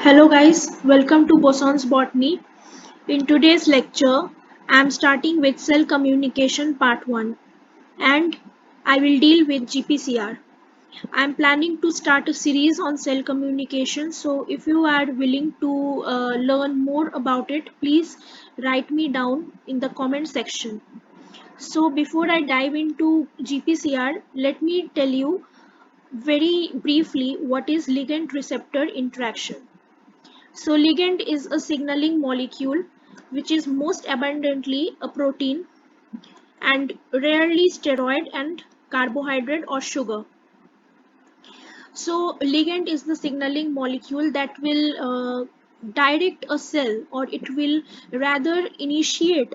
Hello guys, welcome to Bosons Botany. In today's lecture, I am starting with cell communication part 1 and I will deal with GPCR. I am planning to start a series on cell communication, so if you are willing to learn more about it, please write me down in the comment section. So before I dive into GPCR, let me tell you very briefly what is ligand receptor interaction. So ligand is a signaling molecule which is most abundantly a protein and rarely steroid and carbohydrate or sugar. So ligand is the signaling molecule that will direct a cell, or it will rather initiate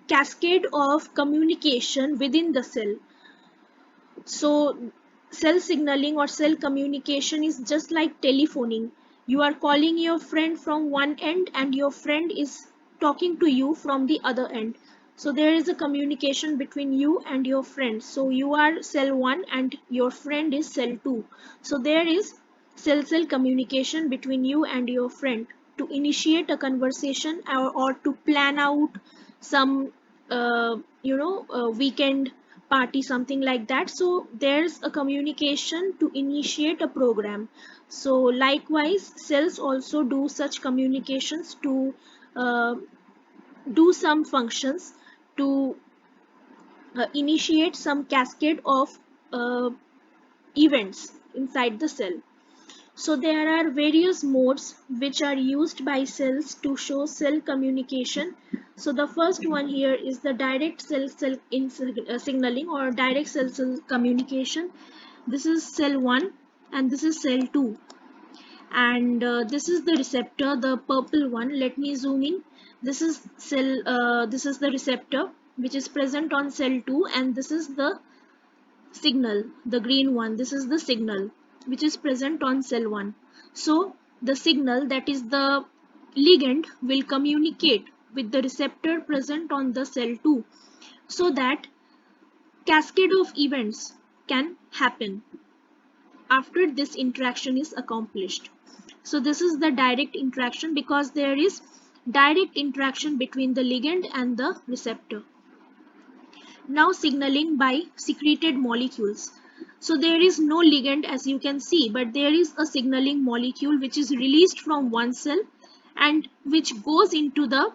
cascade of communication within the cell. So cell signaling or cell communication is just like telephoning. You are calling your friend from one end and your friend is talking to you from the other end. So there is a communication between you and your friend. So you are cell 1 and your friend is cell 2. So there is cell-cell communication between you and your friend to initiate a conversation, or to plan out some weekend party, something like that. So there's a communication to initiate a program. So likewise cells also do such communications to uh, do some functions to initiate some cascade of events inside the cell. So there are various modes which are used by cells to show cell communication. So the first one here is the direct cell-cell signaling or direct cell-cell communication. This is cell 1 and this is cell 2. And this is the receptor, the purple one. Let me zoom in. This is this is the receptor which is present on cell 2, and this is the signal, the green one. This is the signal which is present on cell 1. So the signal, that is the ligand, will communicate with the receptor present on the cell 2 so that cascade of events can happen after this interaction is accomplished. So this is the direct interaction because there is direct interaction between the ligand and the receptor. Now signaling by secreted molecules. So there is no ligand, as you can see, but there is a signaling molecule which is released from one cell and which goes into the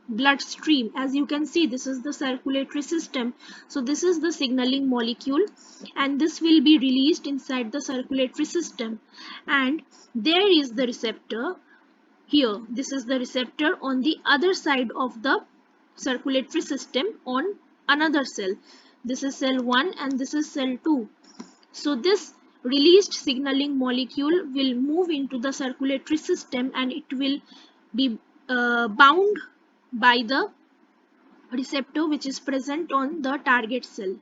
bloodstream. As you can see, this is the circulatory system. So this is the signaling molecule and this will be released inside the circulatory system. And there is the receptor here. This is the receptor on the other side of the circulatory system on another cell. This is cell 1 and this is cell 2. So this released signaling molecule will move into the circulatory system and it will be bound by the receptor which is present on the target cell.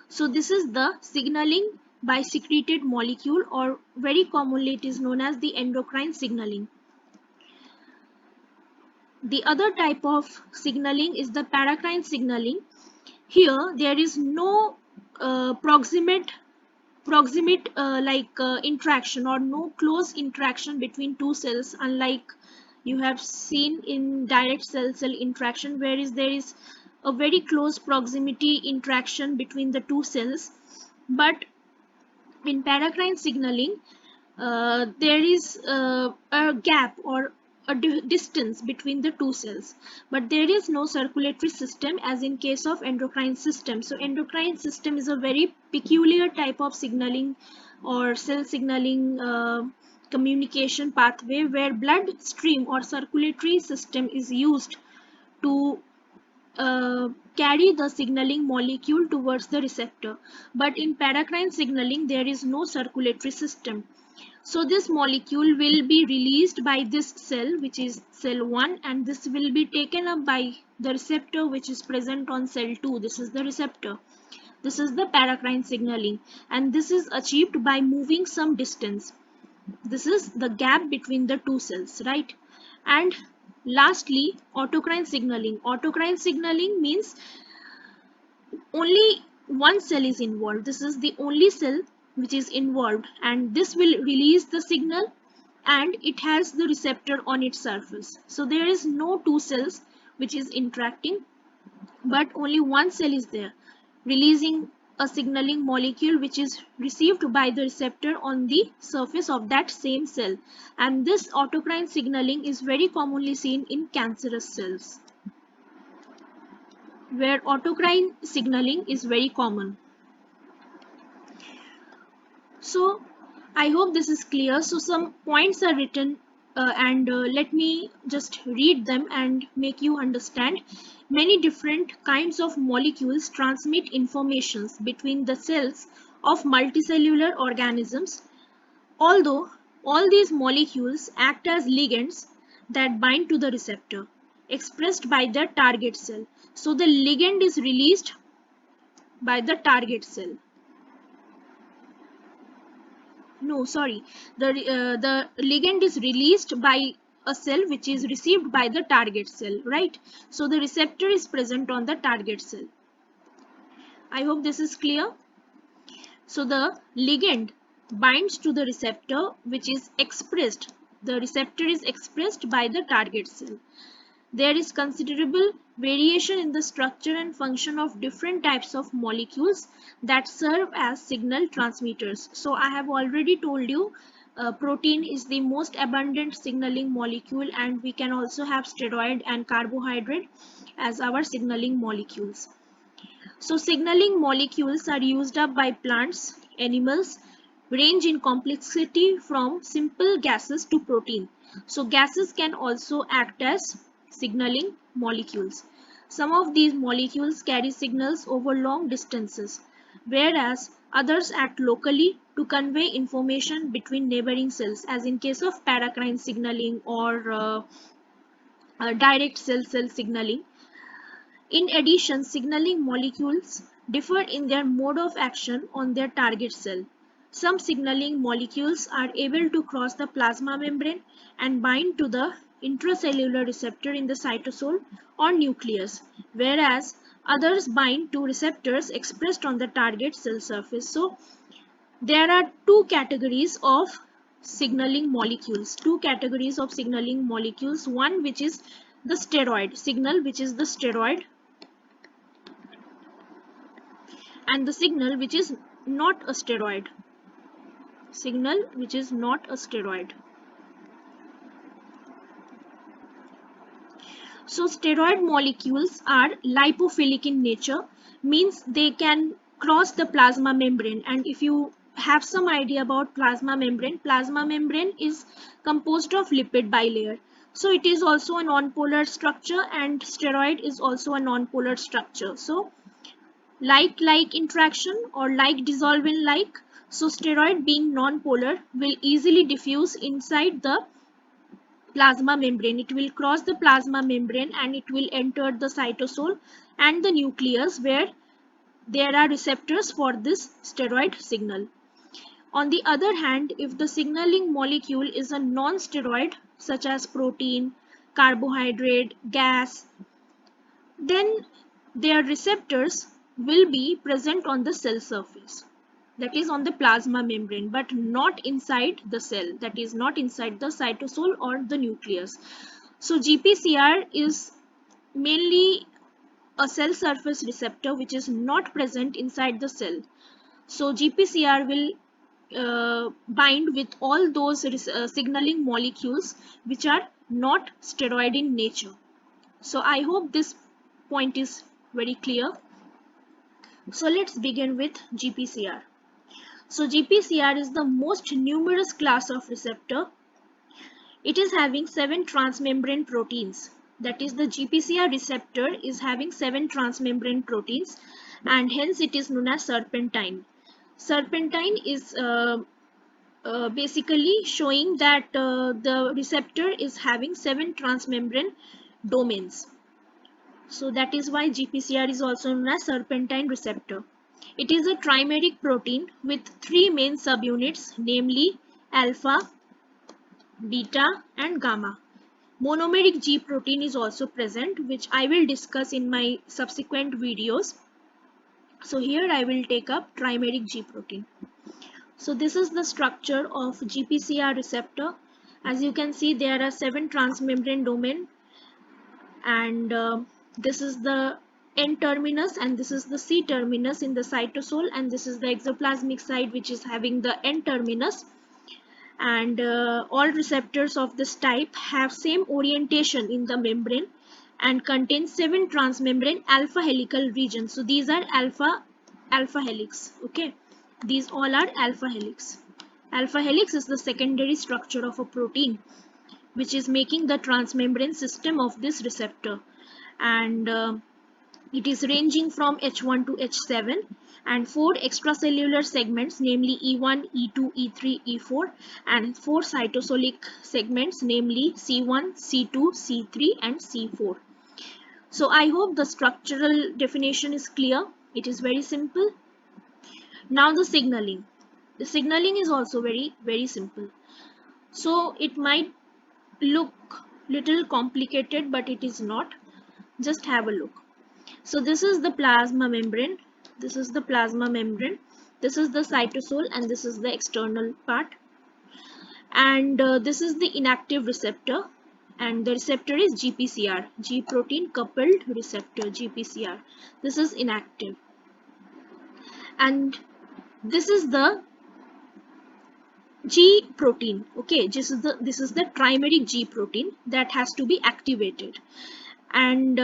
So this is the signaling by secreted molecule, or very commonly it is known as the endocrine signaling. The other type of signaling is the paracrine signaling. Here there is no proximate interaction or no close interaction between two cells, unlike you have seen in direct cell-cell interaction, whereas there is a very close proximity interaction between the two cells. But in paracrine signaling, there is a gap or a distance between the two cells, but there is no circulatory system as in case of endocrine system. So endocrine system is a very peculiar type of signaling or cell signaling communication pathway where bloodstream or circulatory system is used to carry the signaling molecule towards the receptor. But in paracrine signaling there is no circulatory system. So this molecule will be released by this cell, which is cell 1, and this will be taken up by the receptor which is present on cell 2. This is the receptor. This is the paracrine signaling, and this is achieved by moving some distance. This is the gap between the two cells, right? And lastly, autocrine signaling. Autocrine signaling means only one cell is involved. This is the only cell which is involved, and this will release the signal, and it has the receptor on its surface. So there is no two cells which is interacting, but only one cell is there releasing a signaling molecule which is received by the receptor on the surface of that same cell, and this autocrine signaling is very commonly seen in cancerous cells where autocrine signaling is very common. So I hope this is clear. So some points are written and let me just read them and make you understand. Many different kinds of molecules transmit informations between the cells of multicellular organisms. Although all these molecules act as ligands that bind to the receptor expressed by the target cell. So the ligand is released by the target cell. No, sorry. The ligand is released by a cell which is received by the target cell, right? So the receptor is present on the target cell. I hope this is clear. So the ligand binds to the receptor which is expressed. The receptor is expressed by the target cell. There is considerable variation in the structure and function of different types of molecules that serve as signal transmitters. So I have already told you protein is the most abundant signaling molecule, and we can also have steroid and carbohydrate as our signaling molecules. So signaling molecules are used up by plants, animals, range in complexity from simple gases to protein. So gases can also act as signaling molecules. Some of these molecules carry signals over long distances, whereas others act locally to convey information between neighboring cells, as in case of paracrine signaling or direct cell-cell signaling. In addition, signaling molecules differ in their mode of action on their target cell. Some signaling molecules are able to cross the plasma membrane and bind to the intracellular receptor in the cytosol or nucleus, whereas others bind to receptors expressed on the target cell surface. So there are two categories of signaling molecules. One which is the steroid signal, which is the steroid, and the signal which is not a steroid. So steroid molecules are lipophilic in nature, means they can cross the plasma membrane. And if you have some idea about plasma membrane is composed of lipid bilayer. So it is also a non-polar structure, and steroid is also a non-polar structure. So like interaction or like dissolve in like. So steroid being non-polar will easily diffuse inside the plasma membrane. It will cross the plasma membrane and it will enter the cytosol and the nucleus, where there are receptors for this steroid signal. On the other hand, if the signaling molecule is a non-steroid such as protein, carbohydrate, gas, then their receptors will be present on the cell surface, that is on the plasma membrane, but not inside the cell, that is not inside the cytosol or the nucleus. So GPCR is mainly a cell surface receptor which is not present inside the cell. So GPCR will bind with all those signaling molecules which are not steroid in nature. So I hope this point is very clear. So let's begin with GPCR. So GPCR is the most numerous class of receptor. It is having 7 transmembrane proteins. That is, the GPCR receptor is having 7 transmembrane proteins, and hence it is known as serpentine. Serpentine is basically showing that the receptor is having 7 transmembrane domains. So that is why GPCR is also known as serpentine receptor. It is a trimeric protein with 3 main subunits, namely alpha, beta and gamma. Monomeric G protein is also present, which I will discuss in my subsequent videos. So here I will take up trimeric G protein. So this is the structure of GPCR receptor. As you can see, there are 7 transmembrane domain, and this is the N terminus and this is the C terminus in the cytosol, and this is the exoplasmic site which is having the N terminus. And all receptors of this type have same orientation in the membrane and contain 7 transmembrane alpha helical regions. So these are alpha helix. Okay, these all are alpha helix. Alpha helix is the secondary structure of a protein which is making the transmembrane system of this receptor, and it is ranging from H1 to H7, and 4 extracellular segments, namely E1, E2, E3, E4, and 4 cytosolic segments, namely C1, C2, C3, and C4. So I hope the structural definition is clear. It is very simple. Now the signaling. The signaling is also very simple. So it might look little complicated, but it is not. Just have a look. So this is the plasma membrane. This is the plasma membrane. This is the cytosol, and this is the external part. And this is the inactive receptor, and the receptor is GPCR, G protein coupled receptor, GPCR. This is inactive. And this is the G protein. Okay, this is the trimeric G protein that has to be activated. And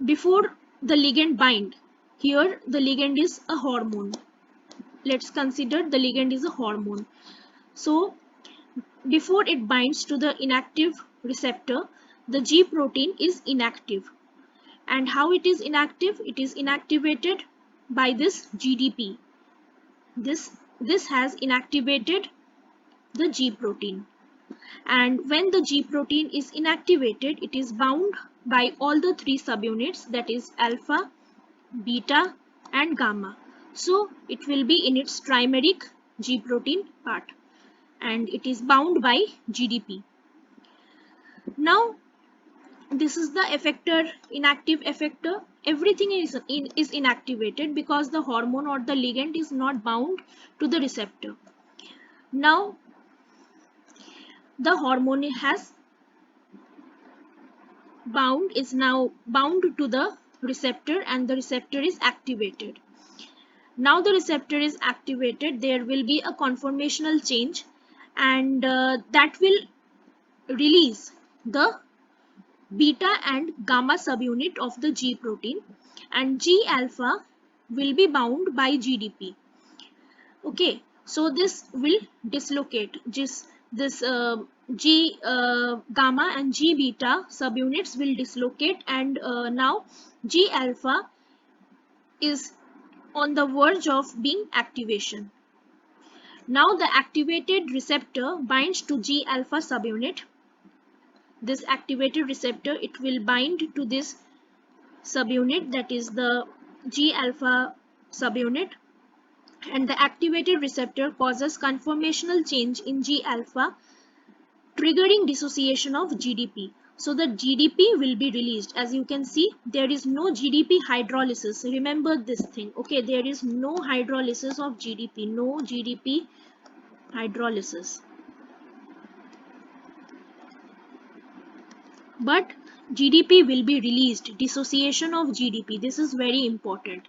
before the ligand bind, here the ligand is a hormone. Let's consider the ligand is a hormone. So before it binds to the inactive receptor, the G protein is inactive. And how it is inactive? It is inactivated by this GDP. This has inactivated the G protein. And when the G protein is inactivated, it is bound by all the 3 subunits, that is alpha, beta, and gamma. So it will be in its trimeric G protein part, and it is bound by GDP. Now this is the effector, inactive effector. Everything is inactivated because the hormone or the ligand is not bound to the receptor. Now the hormone is now bound to the receptor, and the receptor is activated. Now the receptor is activated, there will be a conformational change, and that will release the beta and gamma subunit of the G protein, and G alpha will be bound by GDP. Okay, so this will dislocate. This G gamma and G beta subunits will dislocate, and now G alpha is on the verge of being activation. Now the activated receptor binds to G alpha subunit. This activated receptor, it will bind to this subunit, that is the G alpha subunit, and the activated receptor causes conformational change in G alpha, triggering dissociation of GDP. So the GDP will be released. As you can see, there is no GDP hydrolysis. Remember this thing. Okay, there is no hydrolysis of GDP. No GDP hydrolysis. But GDP will be released. Dissociation of GDP. This is very important.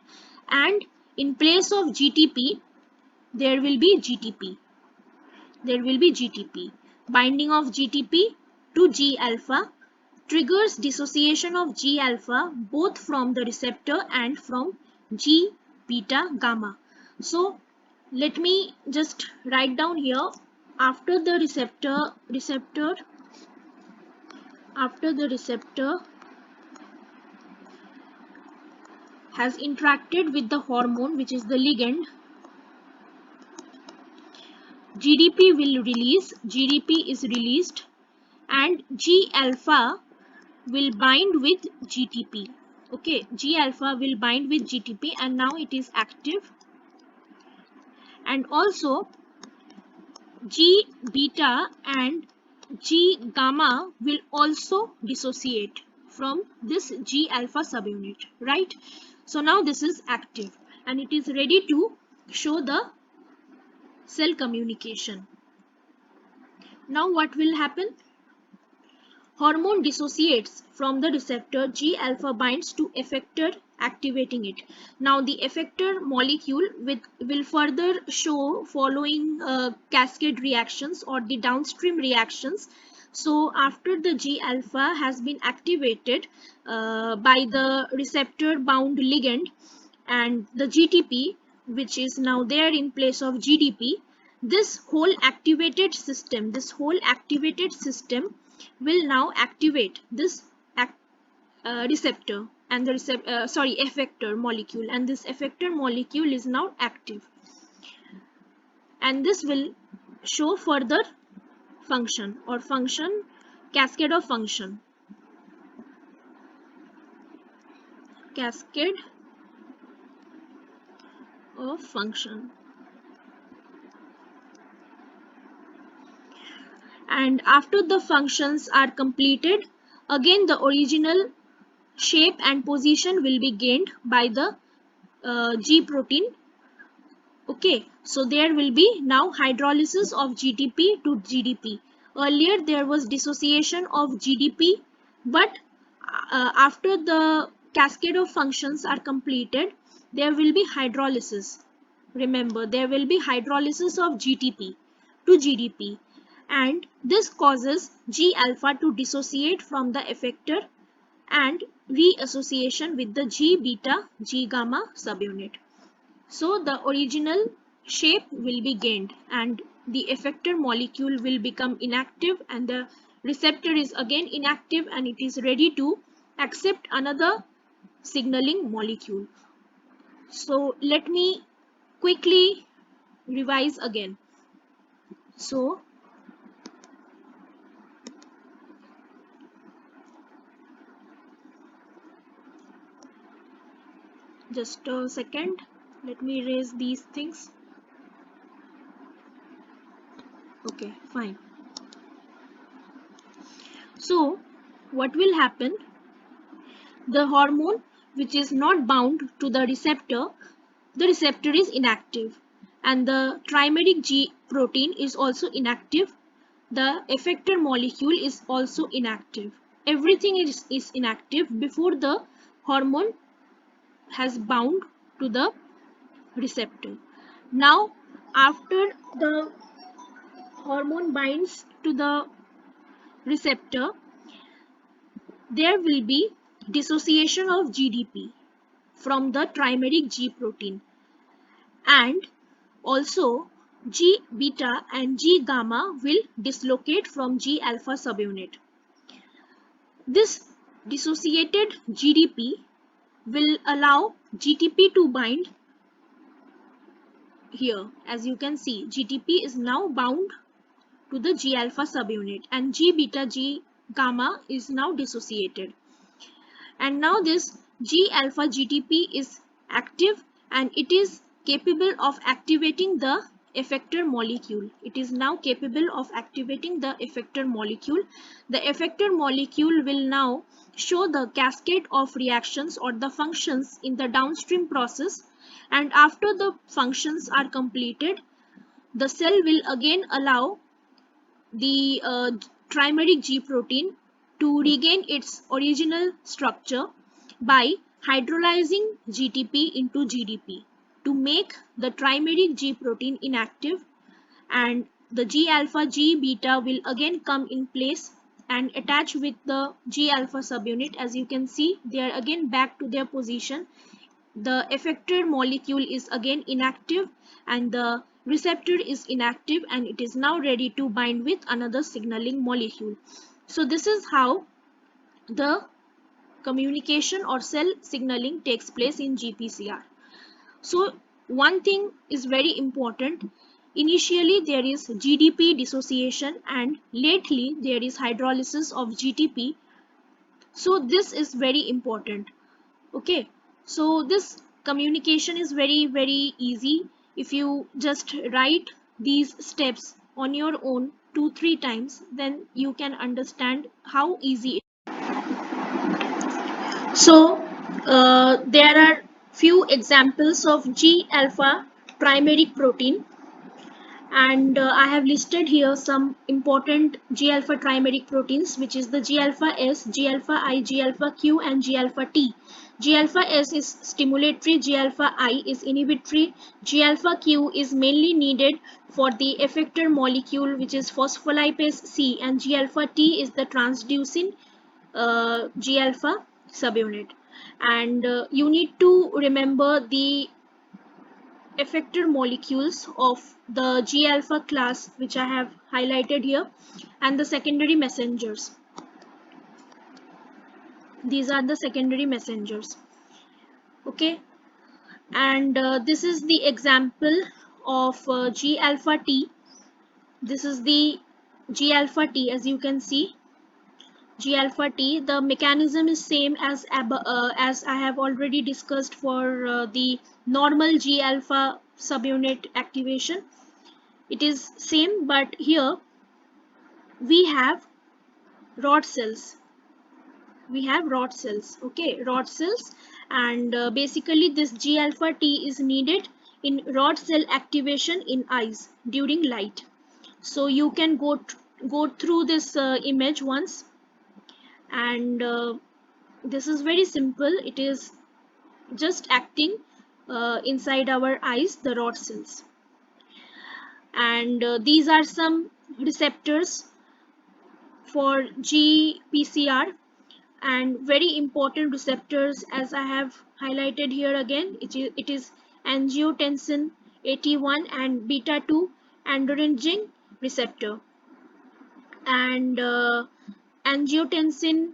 And in place of GTP, there will be GTP. There will be GTP. Binding of GTP to G alpha triggers dissociation of G alpha both from the receptor and from G beta gamma. So let me just write down here, after the receptor has interacted with the hormone, which is the ligand, GDP is released, and G alpha will bind with GTP. Okay, G alpha will bind with GTP, and now it is active. And also G beta and G gamma will also dissociate from this G alpha subunit, right? So now this is active, and it is ready to show the cell communication. Now what will happen? Hormone dissociates from the receptor, G alpha binds to effector activating it. Now the effector molecule will further show following cascade reactions or the downstream reactions. So after the G alpha has been activated by the receptor bound ligand and the GTP, which is now there in place of GDP, this whole activated system will now activate this receptor and the effector molecule, and this effector molecule is now active, and this will show further function or function cascade of function. Cascade of function. And after the functions are completed, again the original shape and position will be gained by the G protein. Okay, so there will be now hydrolysis of GTP to GDP. Earlier there was dissociation of GDP, but after the cascade of functions are completed, there will be hydrolysis. Remember, there will be hydrolysis of GTP to GDP, and this causes G alpha to dissociate from the effector and reassociation with the G beta G gamma subunit. So the original shape will be gained and the effector molecule will become inactive, and the receptor is again inactive and it is ready to accept another signaling molecule. So let me quickly revise again. So just a second, let me erase these things. Okay, fine. So what will happen? The hormone which is not bound to the receptor is inactive, and the trimeric G protein is also inactive. The effector molecule is also inactive. Everything is inactive before the hormone has bound to the receptor. Now after the hormone binds to the receptor, there will be dissociation of GDP from the trimeric G protein, and also G beta and G gamma will dislocate from G alpha subunit. This dissociated GDP will allow GTP to bind here. As you can see, GTP is now bound to the G alpha subunit and G beta G gamma is now dissociated. And now this G alpha GTP is active and it is capable of activating the effector molecule. It is now capable of activating the effector molecule. The effector molecule will now show the cascade of reactions or the functions in the downstream process, and after the functions are completed, the cell will again allow the trimeric G protein to regain its original structure by hydrolyzing GTP into GDP to make the trimeric G protein inactive, and the G alpha G beta will again come in place and attach with the G alpha subunit. As you can see, they are again back to their position. The effector molecule is again inactive and the receptor is inactive, and it is now ready to bind with another signaling molecule. So this is how the communication or cell signaling takes place in GPCR. So one thing is very important. Initially there is GDP dissociation and lately there is hydrolysis of GTP. So this is very important. Okay, so this communication is very easy. If you just write these steps on your own 2-3 times, then you can understand how easy it is. So there are few examples of G alpha trimeric protein, And I have listed here some important G alpha trimeric proteins, which is the G alpha S, G alpha I, G alpha Q, and G alpha T. G alpha S is stimulatory, G alpha I is inhibitory, G alpha Q is mainly needed for the effector molecule, which is phospholipase C, and G alpha T is the transducin G alpha subunit. And you need to remember the effector molecules of the G alpha class, which I have highlighted here, and the secondary messengers. These are the secondary messengers. Okay, and this is the example of G alpha T. This is the G alpha T, as you can see. G alpha T, the mechanism is same as I have already discussed for the normal G alpha subunit activation. It is same, but here we have rod cells. Okay, rod cells. And basically this G alpha T is needed in rod cell activation in eyes during light. So you can go through this image once, and this is very simple. It is just acting inside our eyes, the rod cells. And these are some receptors for Gpcr, and very important receptors, as I have highlighted here again. It is angiotensin 81 and beta 2 androgen receptor. And angiotensin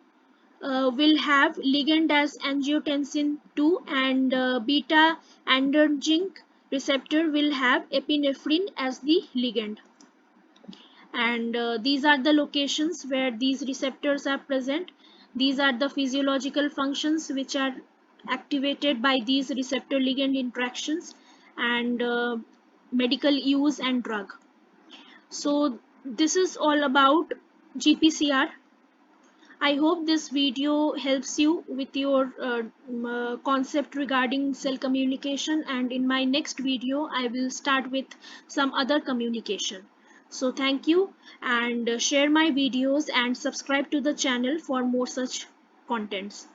will have ligand as angiotensin 2, and beta androgen receptor will have epinephrine as the ligand. And these are the locations where these receptors are present. These are the physiological functions which are activated by these receptor ligand interactions, and medical use and drug. So this is all about GPCR. I hope this video helps you with your concept regarding cell communication, and in my next video I will start with some other communication. So thank you, and share my videos and subscribe to the channel for more such contents.